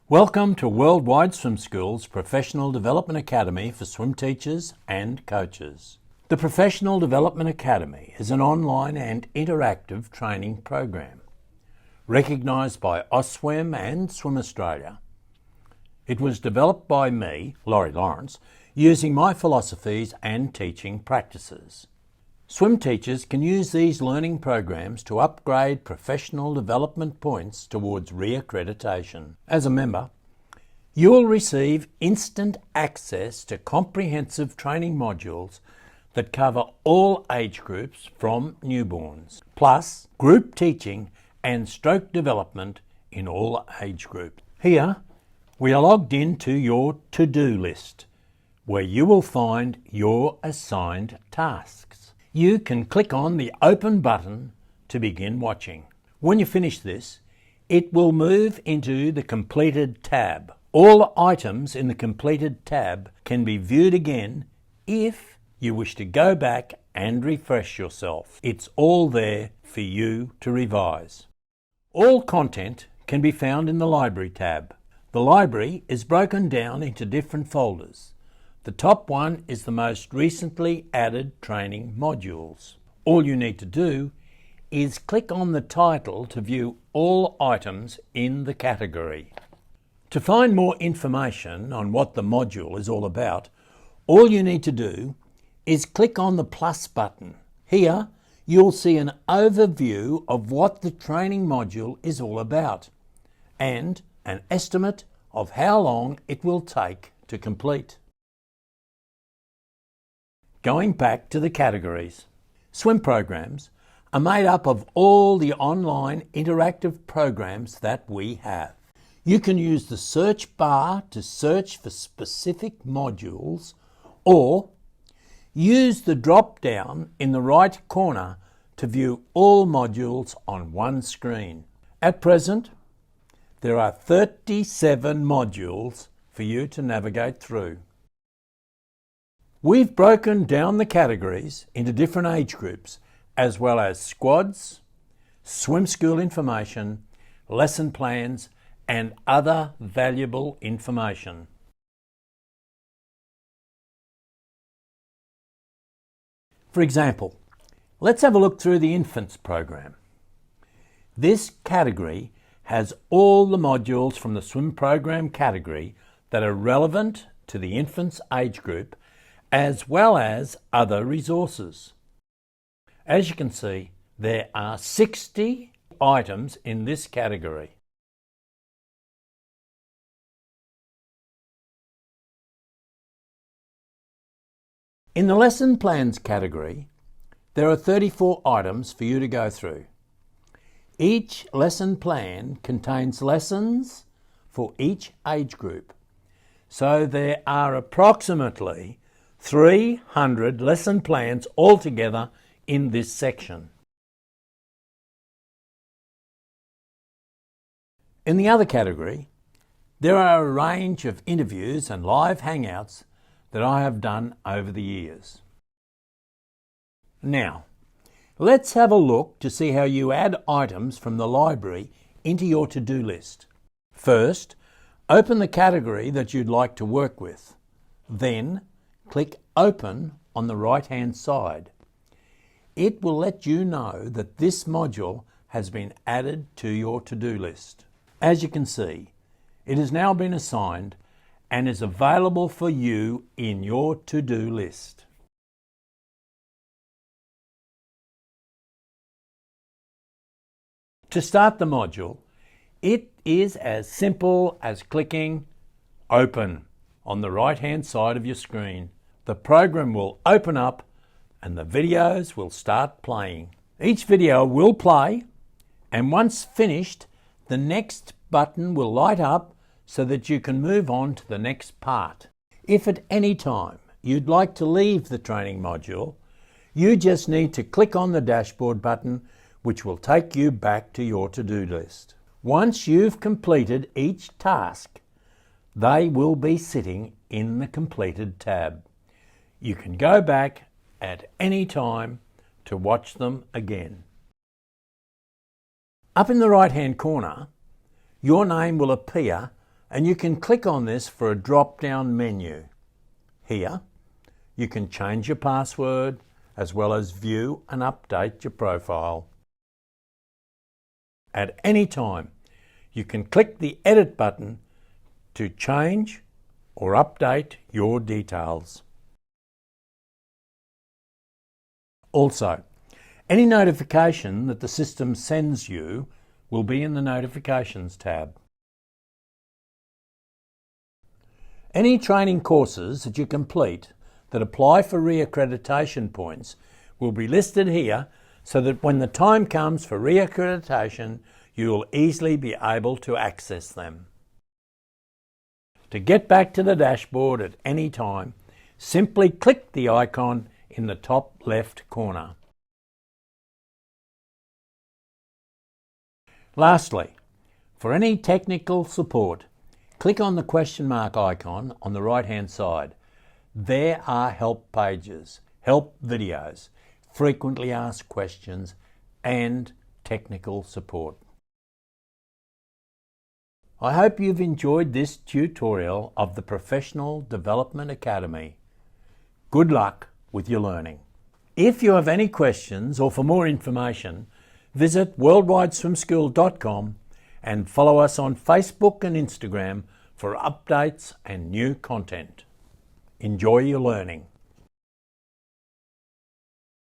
Welcome to Worldwide Swim School's Professional Development Academy for swim teachers and coaches. The Professional Development Academy is an online and interactive training program recognised by Ausswim and Swim Australia. It was developed by me, Laurie Lawrence, using my philosophies and teaching practices. Swim teachers can use these learning programs to upgrade professional development points towards reaccreditation. As a member, you will receive instant access to comprehensive training modules that cover all age groups from newborns, plus group teaching and stroke development in all age groups. Here, we are logged into your to-do list, where you will find your assigned tasks. You can click on the Open button to begin watching. When you finish this, it will move into the Completed tab. All items in the Completed tab can be viewed again if you wish to go back and refresh yourself. It's all there for you to revise. All content can be found in the Library tab. The library is broken down into different folders. The top one is the most recently added training modules. All you need to do is click on the title to view all items in the category. To find more information on what the module is all about, all you need to do is click on the plus button. Here you'll see an overview of what the training module is all about and an estimate of how long it will take to complete. Going back to the categories, swim programs are made up of all the online interactive programs that we have. You can use the search bar to search for specific modules or use the drop down in the right corner to view all modules on one screen. At present, there are 37 modules for you to navigate through. We've broken down the categories into different age groups, as well as squads, swim school information, lesson plans, and other valuable information. For example, let's have a look through the infants program. This category has all the modules from the swim program category that are relevant to the infants age group, as well as other resources. As you can see, there are 60 items in this category. In the lesson plans category, there are 34 items for you to go through. Each lesson plan contains lessons for each age group, so there are approximately 300 lesson plans altogether in this section. In the other category, there are a range of interviews and live hangouts that I have done over the years. Now, let's have a look to see how you add items from the library into your to-do list. First, open the category that you'd like to work with. Then, click Open on the right-hand side. It will let you know that this module has been added to your to-do list. As you can see, it has now been assigned and is available for you in your to-do list. To start the module, it is as simple as clicking Open on the right-hand side of your screen. The program will open up and the videos will start playing. Each video will play, and once finished, the next button will light up so that you can move on to the next part. If at any time you'd like to leave the training module, you just need to click on the dashboard button, which will take you back to your to-do list. Once you've completed each task, they will be sitting in the Completed tab. You can go back at any time to watch them again. Up in the right-hand corner, your name will appear and you can click on this for a drop-down menu. Here, you can change your password as well as view and update your profile. At any time, you can click the Edit button to change or update your details. Also, any notification that the system sends you will be in the Notifications tab. Any training courses that you complete that apply for reaccreditation points will be listed here so that when the time comes for reaccreditation, you will easily be able to access them. To get back to the dashboard at any time, simply click the icon in the top left corner. Lastly, for any technical support, click on the question mark icon on the right-hand side. There are help pages, help videos, frequently asked questions, and technical support. I hope you've enjoyed this tutorial of the Professional Development Academy. Good luck with your learning. If you have any questions or for more information, visit worldwideswimschool.com and follow us on Facebook and Instagram for updates and new content. Enjoy your learning.